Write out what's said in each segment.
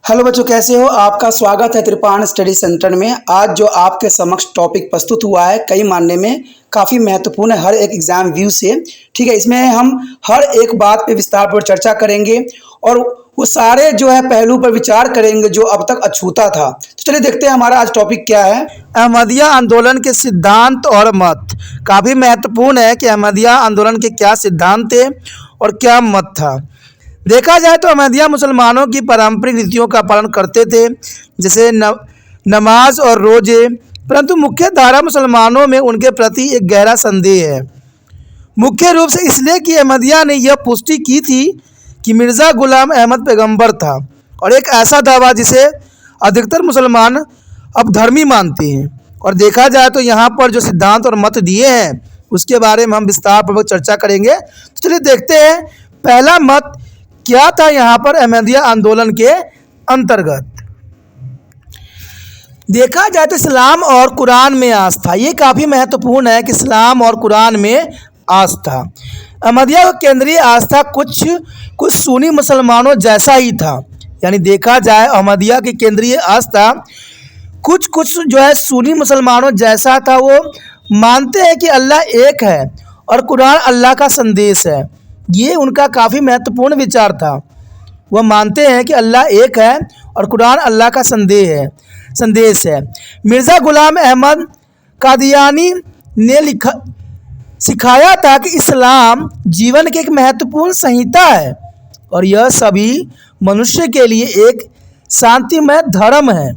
Hello बच्चों, कैसे हो? आपका स्वागत है त्रिपाण स्टडी सेंटर में। आज जो आपके समक्ष टॉपिक प्रस्तुत हुआ है कई मानने में काफ़ी महत्वपूर्ण है हर एक एग्जाम व्यू से। ठीक है, इसमें हम हर एक बात पे विस्तार पर चर्चा करेंगे और वो सारे जो है पहलू पर विचार करेंगे जो अब तक अछूता था। तो चलिए देखते हैं हमारा आज टॉपिक क्या है। अहमदिया आंदोलन के सिद्धांत और मत। काफ़ी महत्वपूर्ण है कि अहमदिया आंदोलन के क्या सिद्धांत थे और क्या मत था। देखा जाए तो अहमदिया मुसलमानों की पारंपरिक रीतियों का पालन करते थे, जैसे नमाज और रोजे, परंतु मुख्य धारा मुसलमानों में उनके प्रति एक गहरा संदेह है। मुख्य रूप से इसलिए कि अहमदिया ने यह पुष्टि की थी कि मिर्ज़ा गुलाम अहमद पैगंबर था, और एक ऐसा दावा जिसे अधिकतर मुसलमान अब धर्मी मानते हैं। और देखा जाए तो यहाँ पर जो सिद्धांत और मत दिए हैं उसके बारे में हम विस्तार पूर्वक चर्चा करेंगे। तो चलिए देखते हैं पहला मत क्या था यहाँ पर अहमदिया आंदोलन के अंतर्गत। देखा जाए तो इस्लाम और कुरान में आस्था, ये काफ़ी महत्वपूर्ण है कि इस्लाम और कुरान में आस्था। अहमदिया का केंद्रीय आस्था कुछ सुन्नी मुसलमानों जैसा ही था। यानी देखा जाए अहमदिया की केंद्रीय आस्था कुछ जो है सुन्नी मुसलमानों जैसा था। वो मानते हैं कि अल्लाह एक है और कुरान अल्लाह का संदेश है। ये उनका काफ़ी महत्वपूर्ण विचार था। वह मानते हैं कि अल्लाह एक है और कुरान अल्लाह का संदेश है। मिर्ज़ा गुलाम अहमद कादियानी ने सिखाया था कि इस्लाम जीवन की एक महत्वपूर्ण संहिता है और यह सभी मनुष्य के लिए एक शांतिमय धर्म है।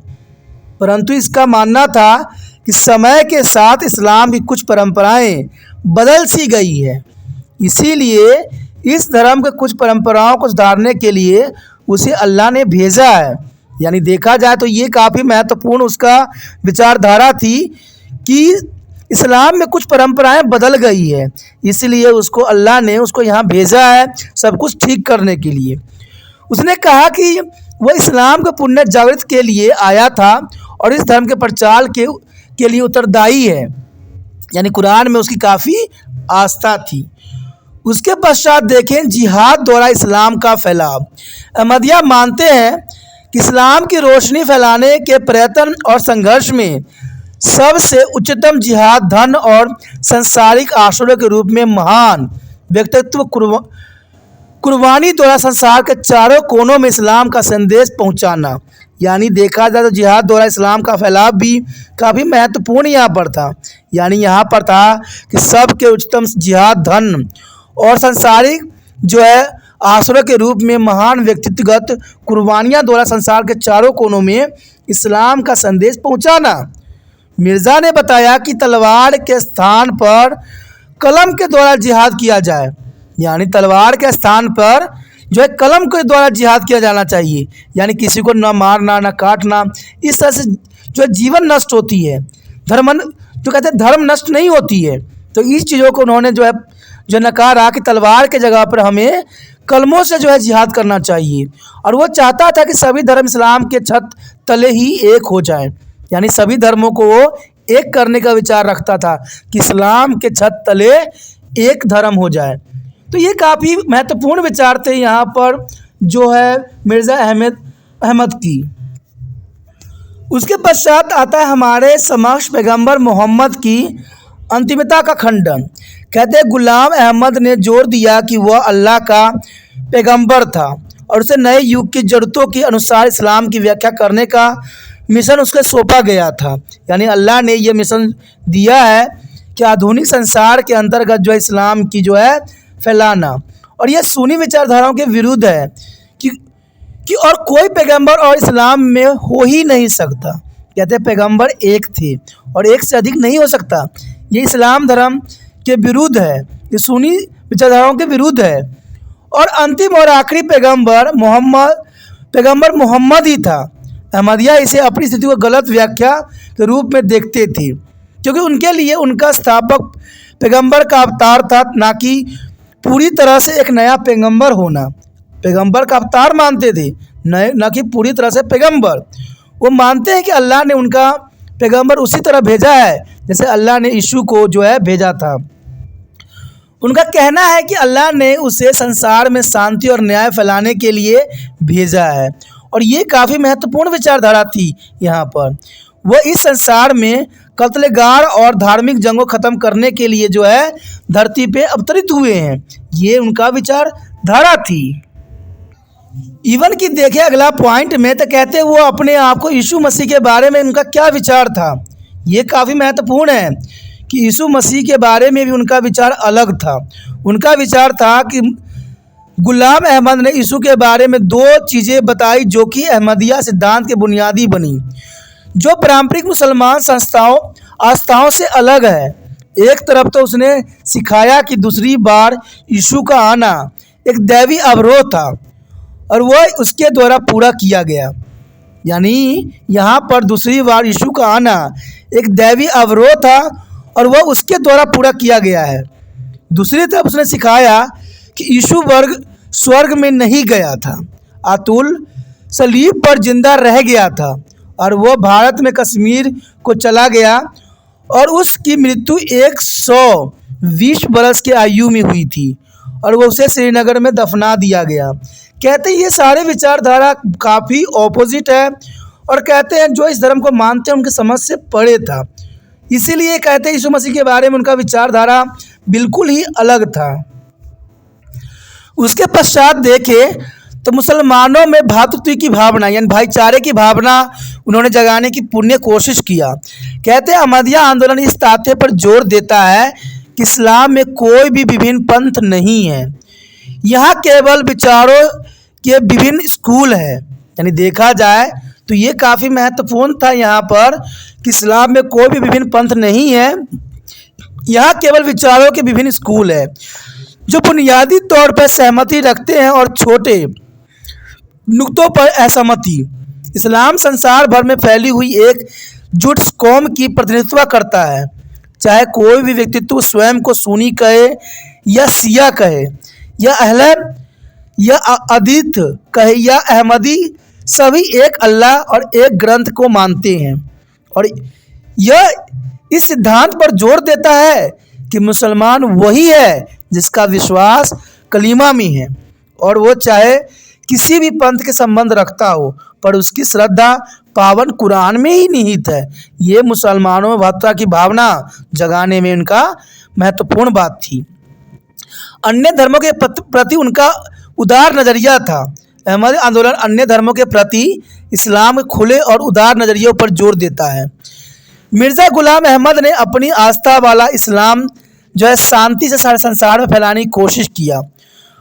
परंतु इसका मानना था कि समय के साथ इस्लाम की कुछ परंपराएं बदल सी गई है, इसीलिए इस धर्म के कुछ परंपराओं को सुधारने के लिए उसे अल्लाह ने भेजा है। यानी देखा जाए तो ये काफ़ी महत्वपूर्ण उसका विचारधारा थी कि इस्लाम में कुछ परंपराएं बदल गई है, इसलिए उसको अल्लाह ने उसको यहाँ भेजा है सब कुछ ठीक करने के लिए। उसने कहा कि वह इस्लाम के पुण्य जागृत के लिए आया था और इस धर्म के प्रचार के लिए उत्तरदायी है। यानी कुरान में उसकी काफ़ी आस्था थी। उसके पश्चात देखें जिहाद द्वारा इस्लाम का फैलाव। अहमदिया मानते हैं कि इस्लाम की रोशनी फैलाने के प्रयत्न और संघर्ष में सबसे उच्चतम जिहाद धन और सांसारिक आश्रय के रूप में महान व्यक्तित्व कुर्बानी द्वारा संसार के चारों कोनों में इस्लाम का संदेश पहुंचाना। यानी देखा जाए तो जिहाद द्वारा इस्लाम का फैलाव भी काफ़ी महत्वपूर्ण यहाँ पर था। यानी यहाँ पर था कि सबके उच्चतम जिहाद धन और सांसारिक जो है आश्रय के रूप में महान व्यक्तिगत कुर्बानियाँ द्वारा संसार के चारों कोनों में इस्लाम का संदेश पहुंचाना। मिर्ज़ा ने बताया कि तलवार के स्थान पर कलम के द्वारा जिहाद किया जाए। यानी तलवार के स्थान पर जो है कलम के द्वारा जिहाद किया जाना चाहिए। यानी किसी को न मारना न काटना, इस तरह से जो जीवन नष्ट होती है, जो कहते हैं धर्म नष्ट नहीं होती है। तो इस चीज़ों को उन्होंने जो नकारा कि तलवार के जगह पर हमें कलमों से जो है जिहाद करना चाहिए। और वो चाहता था कि सभी धर्म इस्लाम के छत तले ही एक हो जाए। यानी सभी धर्मों को वो एक करने का विचार रखता था कि इस्लाम के छत तले एक धर्म हो जाए। तो ये काफ़ी महत्वपूर्ण विचार थे यहाँ पर जो है मिर्ज़ा अहमद की। उसके पश्चात आता है हमारे समक्ष पैगंबर मोहम्मद की अंतिमता का खंडन। कहते हैं गुलाम अहमद ने जोर दिया कि वह अल्लाह का पैगंबर था और उसे नए युग की ज़रूरतों के अनुसार इस्लाम की व्याख्या करने का मिशन उसको सौंपा गया था। यानी अल्लाह ने यह मिशन दिया है कि आधुनिक संसार के अंतर्गत जो है इस्लाम की जो है फैलाना। और यह सुन्नी विचारधाराओं के विरुद्ध है कि और कोई पैगंबर और इस्लाम में हो ही नहीं सकता। कहते हैं पैगंबर एक थे और एक से अधिक नहीं हो सकता। ये इस्लाम धर्म के विरुद्ध है, ये सुन्नी विचारधाराओं के विरुद्ध है। और अंतिम और आखिरी पैगंबर मोहम्मद ही था। अहमदिया इसे अपनी स्थिति को गलत व्याख्या के रूप में देखते थे, क्योंकि उनके लिए उनका स्थापक पैगंबर का अवतार था, ना कि पूरी तरह से एक नया पैगंबर होना। पैगंबर का अवतार मानते थे, न कि पूरी तरह से पैगंबर। वो मानते हैं कि अल्लाह ने उनका पैगंबर उसी तरह भेजा है जैसे अल्लाह ने यीशु को जो है भेजा था। उनका कहना है कि अल्लाह ने उसे संसार में शांति और न्याय फैलाने के लिए भेजा है और ये काफ़ी महत्वपूर्ण विचारधारा थी यहाँ पर। वो इस संसार में कत्लेगार और धार्मिक जंगों ख़त्म करने के लिए जो है धरती पे अवतरित हुए हैं, ये उनका विचारधारा थी। इवन कि देखे अगला पॉइंट में तो कहते हैं वो अपने आप को यीशु मसीह के बारे में उनका क्या विचार था। ये काफ़ी महत्वपूर्ण है कि यीशु मसीह के बारे में भी उनका विचार अलग था। उनका विचार था कि गुलाम अहमद ने यीशु के बारे में दो चीज़ें बताई जो कि अहमदिया सिद्धांत के बुनियादी बनी, जो पारंपरिक मुसलमान आस्थाओं से अलग है। एक तरफ तो उसने सिखाया कि दूसरी बार यीशु का आना एक दैवी अवरोध था और वह उसके द्वारा पूरा किया गया। यानी यहाँ पर दूसरी बार यीशु का आना एक दैवी अवरोध था और वह उसके द्वारा पूरा किया गया है। दूसरी तरफ उसने सिखाया कि यीशु स्वर्ग में नहीं गया था, अतुल सलीब पर जिंदा रह गया था और वह भारत में कश्मीर को चला गया और उसकी मृत्यु 120 बरस के आयु में हुई थी और वह उसे श्रीनगर में दफना दिया गया। कहते हैं ये सारे विचारधारा काफ़ी ऑपोजिट है और कहते हैं जो इस धर्म को मानते हैं उनकी समझ से परे था। इसीलिए कहते हैं यीशु मसीह के बारे में उनका विचारधारा बिल्कुल ही अलग था। उसके पश्चात देखें तो मुसलमानों में भ्रातृत्व की भावना यानी भाईचारे की भावना उन्होंने जगाने की पुण्य कोशिश किया। कहते हैं अहमदिया आंदोलन इस तथ्य पर जोर देता है कि इस्लाम में कोई भी विभिन्न पंथ नहीं है, यहाँ केवल विचारों के विभिन्न स्कूल हैं। यानी देखा जाए तो ये काफ़ी महत्वपूर्ण था यहाँ पर कि इस्लाम में कोई भी विभिन्न पंथ नहीं है, यहाँ केवल विचारों के विभिन्न स्कूल है जो बुनियादी तौर पर सहमति रखते हैं और छोटे नुक्तों पर असहमति। इस्लाम संसार भर में फैली हुई एक जुट कौम की प्रतिनिधित्व करता है, चाहे कोई भी व्यक्तित्व स्वयं को सुन्नी कहे या शिया कहे या अहले या अदीत कहे या अहमदी, सभी एक अल्लाह और एक ग्रंथ को मानते हैं। और यह इस सिद्धांत पर जोर देता है कि मुसलमान वही है जिसका विश्वास कलीमा में है और वो चाहे किसी भी पंथ के संबंध रखता हो, पर उसकी श्रद्धा पावन कुरान में ही निहित है। ये मुसलमानों में भ्रातृता की भावना जगाने में उनका महत्वपूर्ण बात थी। अन्य धर्मों के प्रति उनका उदार नज़रिया था। अहमदी आंदोलन अन्य धर्मों के प्रति इस्लाम के खुले और उदार नज़रियों पर जोर देता है। मिर्ज़ा गुलाम अहमद ने अपनी आस्था वाला इस्लाम जो है शांति से सारे संसार में फैलाने की कोशिश किया।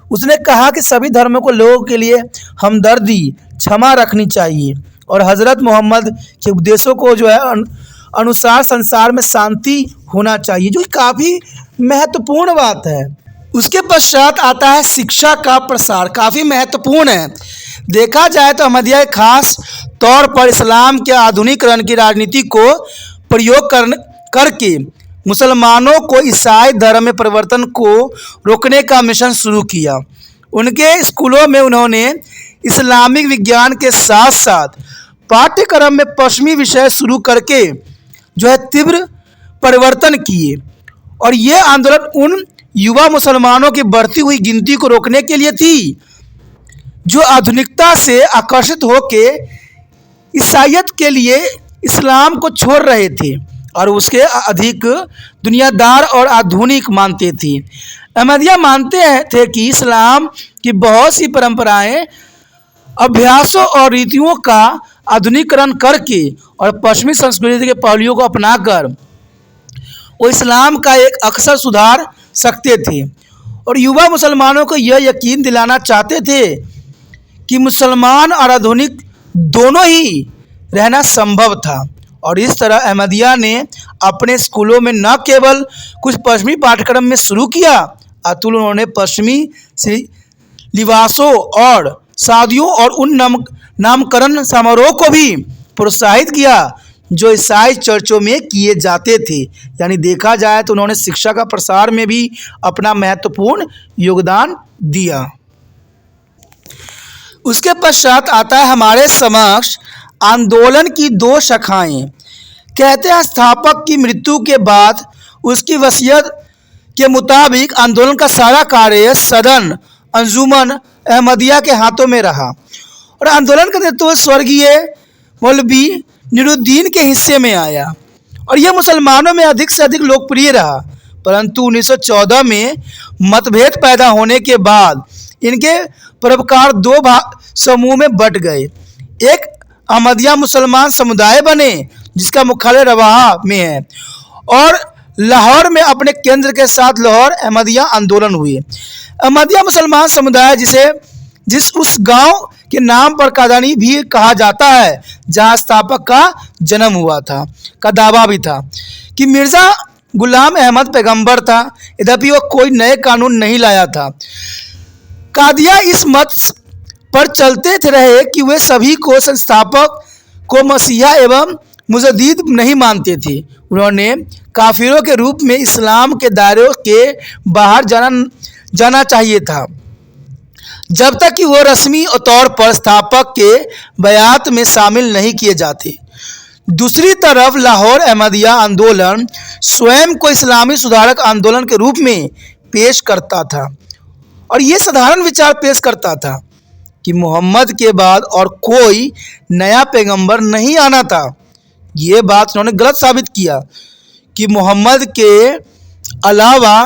उसने कहा कि सभी धर्मों को लोगों के लिए हमदर्दी क्षमा रखनी चाहिए और हज़रत मोहम्मद के उपदेशों को जो है अनुसार संसार में शांति होना चाहिए, जो काफ़ी महत्वपूर्ण बात है। उसके पश्चात आता है शिक्षा का प्रसार, काफ़ी महत्वपूर्ण है। देखा जाए तो अहमदिया खास तौर पर इस्लाम के आधुनिकीकरण की राजनीति को प्रयोग करके मुसलमानों को ईसाई धर्म में परिवर्तन को रोकने का मिशन शुरू किया। उनके स्कूलों में उन्होंने इस्लामिक विज्ञान के साथ साथ पाठ्यक्रम में पश्चिमी विषय शुरू करके जो है तीव्र परिवर्तन किए और ये आंदोलन उन युवा मुसलमानों की बढ़ती हुई गिनती को रोकने के लिए थी जो आधुनिकता से आकर्षित होके ईसाईयत के लिए इस्लाम को छोड़ रहे थे और उसके अधिक दुनियादार और आधुनिक मानते थे। अहमदिया मानते थे कि इस्लाम की बहुत सी परंपराएं, अभ्यासों और रीतियों का आधुनिकीकरण करके और पश्चिमी संस्कृति के पहलुओं को अपनाकर वो इस्लाम का एक अक्सर सुधार सकते थे और युवा मुसलमानों को यह यकीन दिलाना चाहते थे कि मुसलमान और आधुनिक दोनों ही रहना संभव था। और इस तरह अहमदिया ने अपने स्कूलों में न केवल कुछ पश्चिमी पाठ्यक्रम में शुरू किया, अतुल उन्होंने पश्चिमी लिबासों और शादियों और उन नामकरण समारोह को भी प्रोत्साहित किया जो ईसाई चर्चों में किए जाते थे। यानी देखा जाए तो उन्होंने शिक्षा का प्रसार में भी अपना महत्वपूर्ण योगदान दिया। उसके पश्चात आता है हमारे समक्ष आंदोलन की दो शाखाएं। कहते हैं स्थापक की मृत्यु के बाद उसकी वसीयत के मुताबिक आंदोलन का सारा कार्य सदन अंजुमन अहमदिया के हाथों में रहा और आंदोलन का नेतृत्व स्वर्गीय मौलवी नूरुद्दीन के हिस्से में आया और यह मुसलमानों में अधिक से अधिक लोकप्रिय रहा। परंतु 1914 में मतभेद पैदा होने के बाद इनके परोपकार दो समूह में बंट गए। एक अहमदिया मुसलमान समुदाय बने जिसका मुख्यालय रवाहा में है और लाहौर में अपने केंद्र के साथ लाहौर अहमदिया आंदोलन हुए। अहमदिया मुसलमान समुदाय जिस उस गांव के नाम पर कादानी भी कहा जाता है जहां स्थापक का जन्म हुआ था का दावा भी था कि मिर्ज़ा गुलाम अहमद पैगंबर था, यद्यपि वह कोई नए कानून नहीं लाया था। कादिया इस मत पर चलते रहे कि वे सभी को संस्थापक को मसीहा एवं मुजद्दिद नहीं मानते थे। उन्होंने काफिरों के रूप में इस्लाम के दायरे के बाहर जाना चाहिए था जब तक कि वो रस्मी तौर पर स्थापक के बयात में शामिल नहीं किए जाते। दूसरी तरफ लाहौर अहमदिया आंदोलन स्वयं को इस्लामी सुधारक आंदोलन के रूप में पेश करता था और ये साधारण विचार पेश करता था कि मोहम्मद के बाद और कोई नया पैगंबर नहीं आना था। ये बात उन्होंने गलत साबित किया कि मोहम्मद के अलावा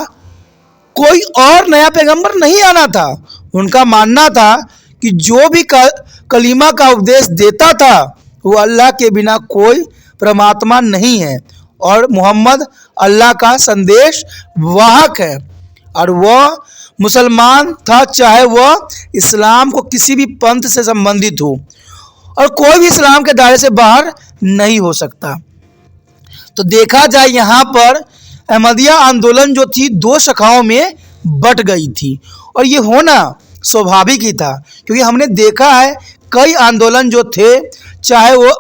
कोई और नया पैगंबर नहीं आना था। उनका मानना था कि जो भी कलीमा का उपदेश देता था वो अल्लाह के बिना कोई परमात्मा नहीं है और मोहम्मद अल्लाह का संदेश वाहक है और वह मुसलमान था, चाहे वह इस्लाम को किसी भी पंथ से संबंधित हो और कोई भी इस्लाम के दायरे से बाहर नहीं हो सकता। तो देखा जाए यहाँ पर अहमदिया आंदोलन जो थी दो शाखाओं में बट गई थी और ये होना स्वाभाविक ही था क्योंकि हमने देखा है कई आंदोलन जो थे, चाहे वो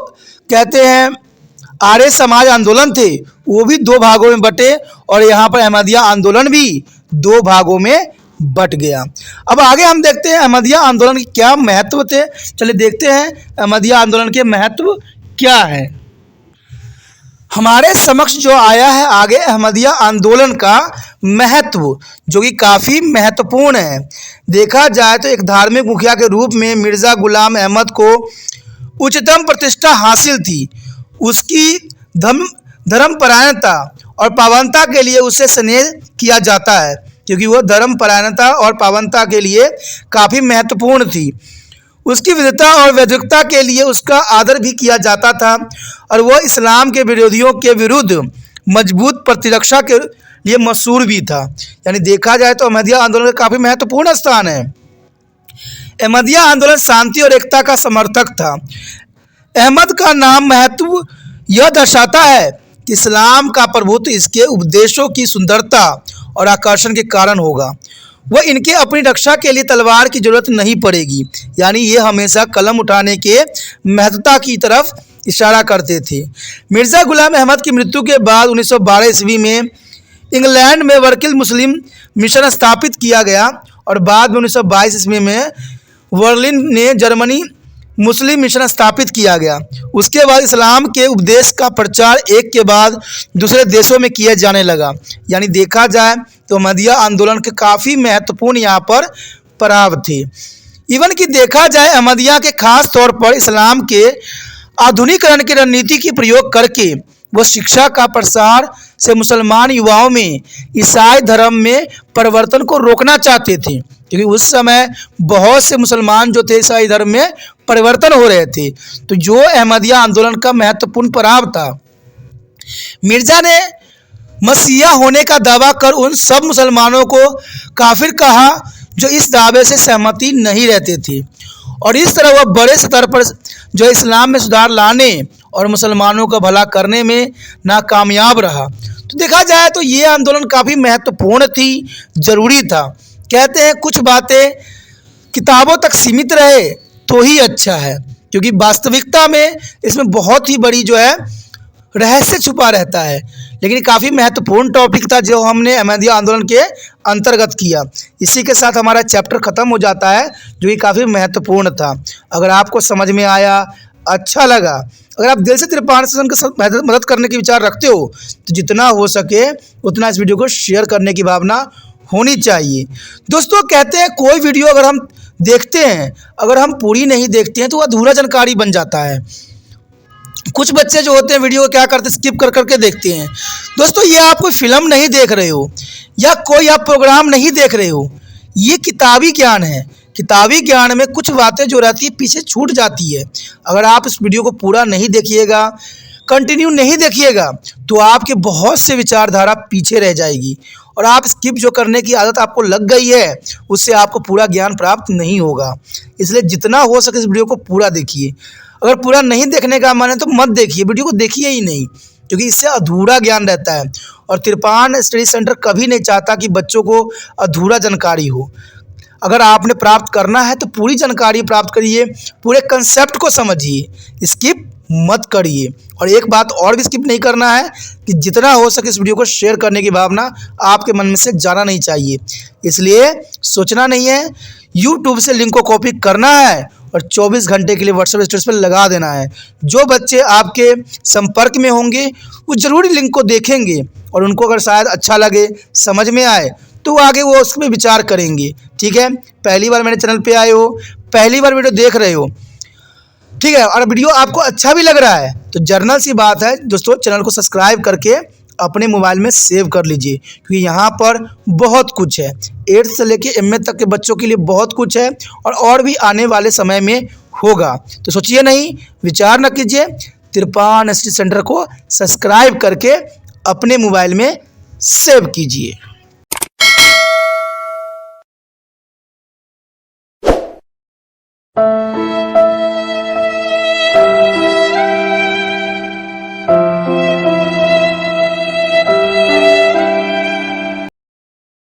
कहते हैं आर्य समाज आंदोलन थे, वो भी दो भागों में बटे और यहाँ पर अहमदिया आंदोलन भी दो भागों में बट गया। अब आगे हम देखते हैं अहमदिया आंदोलन के क्या महत्व थे। चलिए देखते हैं अहमदिया आंदोलन के महत्व क्या है। हमारे समक्ष जो आया है आगे अहमदिया आंदोलन का महत्व, जो कि काफ़ी महत्वपूर्ण है। देखा जाए तो एक धार्मिक मुखिया के रूप में मिर्ज़ा गुलाम अहमद को उच्चतम प्रतिष्ठा हासिल थी। उसकी धर्मपरायणता और पावनता के लिए उसे स्नेह किया जाता है क्योंकि वह धर्मपरायणता और पावनता के लिए काफ़ी महत्वपूर्ण थी। उसकी विद्वता और वैज्ञिकता के लिए उसका आदर भी किया जाता था और वह इस्लाम के विरोधियों के विरुद्ध मजबूत प्रतिरक्षा के लिए मशहूर भी था। यानी देखा जाए तो अहमदिया आंदोलन का काफ़ी महत्वपूर्ण स्थान है। अहमदिया आंदोलन शांति और एकता का समर्थक था। अहमद का नाम महत्व यह दर्शाता है कि इस्लाम का प्रभुत्व इसके उपदेशों की सुंदरता और आकर्षण के कारण होगा। वह इनके अपनी रक्षा के लिए तलवार की जरूरत नहीं पड़ेगी, यानी ये हमेशा कलम उठाने के महत्वता की तरफ इशारा करते थे। मिर्ज़ा गुलाम अहमद की मृत्यु के बाद 1912 ईस्वी में इंग्लैंड में वर्किल मुस्लिम मिशन स्थापित किया गया और बाद में 1922 ईस्वी में बर्लिन ने जर्मनी मुस्लिम मिशन स्थापित किया गया। उसके बाद इस्लाम के उपदेश का प्रचार एक के बाद दूसरे देशों में किया जाने लगा। यानी देखा जाए तो अहमदिया आंदोलन के काफ़ी महत्वपूर्ण यहाँ पर प्रभाव थे। इवन कि देखा जाए अहमदिया के खास तौर पर इस्लाम के आधुनिकरण की रणनीति की प्रयोग करके वो शिक्षा का प्रसार से मुसलमान युवाओं में ईसाई धर्म में परिवर्तन को रोकना चाहते थे क्योंकि उस समय बहुत से मुसलमान जो थे ईसाई धर्म में परिवर्तन हो रहे थे। तो जो अहमदिया आंदोलन का महत्वपूर्ण प्रभाव था, मिर्ज़ा ने मसीहा होने का दावा कर उन सब मुसलमानों को काफिर कहा जो इस दावे से सहमति नहीं रहते थे और इस तरह वह बड़े स्तर पर जो इस्लाम में सुधार लाने और मुसलमानों का भला करने में नाकामयाब रहा। तो देखा जाए तो ये आंदोलन काफ़ी महत्वपूर्ण थी, ज़रूरी था। कहते हैं कुछ बातें किताबों तक सीमित रहे तो ही अच्छा है क्योंकि वास्तविकता में इसमें बहुत ही बड़ी जो है रहस्य छुपा रहता है, लेकिन काफ़ी महत्वपूर्ण टॉपिक था जो हमने अहमदिया आंदोलन के अंतर्गत किया। इसी के साथ हमारा चैप्टर ख़त्म हो जाता है जो कि काफ़ी महत्वपूर्ण था। अगर आपको समझ में आया, अच्छा लगा, अगर आप दिल से त्रिपाठी शासन के साथ मदद करने के विचार रखते हो तो जितना हो सके उतना इस वीडियो को शेयर करने की भावना होनी चाहिए। दोस्तों कहते हैं कोई वीडियो अगर हम देखते हैं, अगर हम पूरी नहीं देखते हैं तो वह अधूरा जानकारी बन जाता है। कुछ बच्चे जो होते हैं वीडियो को क्या करते हैं, स्किप कर करके देखते हैं। दोस्तों, ये आप कोई फिल्म नहीं देख रहे हो या कोई आप प्रोग्राम नहीं देख रहे हो, ये किताबी ज्ञान है। किताबी ज्ञान में कुछ बातें जो रहती है पीछे छूट जाती है। अगर आप इस वीडियो को पूरा नहीं देखिएगा, कंटिन्यू नहीं देखिएगा, तो आपके बहुत से विचारधारा पीछे रह जाएगी और आप स्किप जो करने की आदत आपको लग गई है, उससे आपको पूरा ज्ञान प्राप्त नहीं होगा। इसलिए जितना हो सके इस वीडियो को पूरा देखिए। अगर पूरा नहीं देखने का मन है तो मत देखिए, वीडियो को देखिए ही नहीं, क्योंकि इससे अधूरा ज्ञान रहता है। और तिरपान स्टडी सेंटर कभी नहीं चाहता कि बच्चों को अधूरा जानकारी हो। अगर आपने प्राप्त करना है तो पूरी जानकारी प्राप्त करिए, पूरे कंसेप्ट को समझिए, स्किप मत करिए। और एक बात और भी स्किप नहीं करना है कि जितना हो सके इस वीडियो को शेयर करने की भावना आपके मन में से जाना नहीं चाहिए। इसलिए सोचना नहीं है, यूट्यूब से लिंक को कॉपी करना है और 24 घंटे के लिए व्हाट्सएप स्टेटस पर लगा देना है। जो बच्चे आपके संपर्क में होंगे वो ज़रूर लिंक को देखेंगे और उनको अगर शायद अच्छा लगे, समझ में आए, तो आगे वो उस पर विचार करेंगे। ठीक है, पहली बार मेरे चैनल पे आए हो, पहली बार वीडियो देख रहे हो, ठीक है, और वीडियो आपको अच्छा भी लग रहा है तो जर्नल सी बात है दोस्तों, चैनल को सब्सक्राइब करके अपने मोबाइल में सेव कर लीजिए, क्योंकि यहाँ पर बहुत कुछ है। 8th से लेके MA तक के बच्चों के लिए बहुत कुछ है और भी आने वाले समय में होगा। तो सोचिए नहीं, विचार न कीजिए, तिरपान स्टडी सेंटर को सब्सक्राइब करके अपने मोबाइल में सेव कीजिए।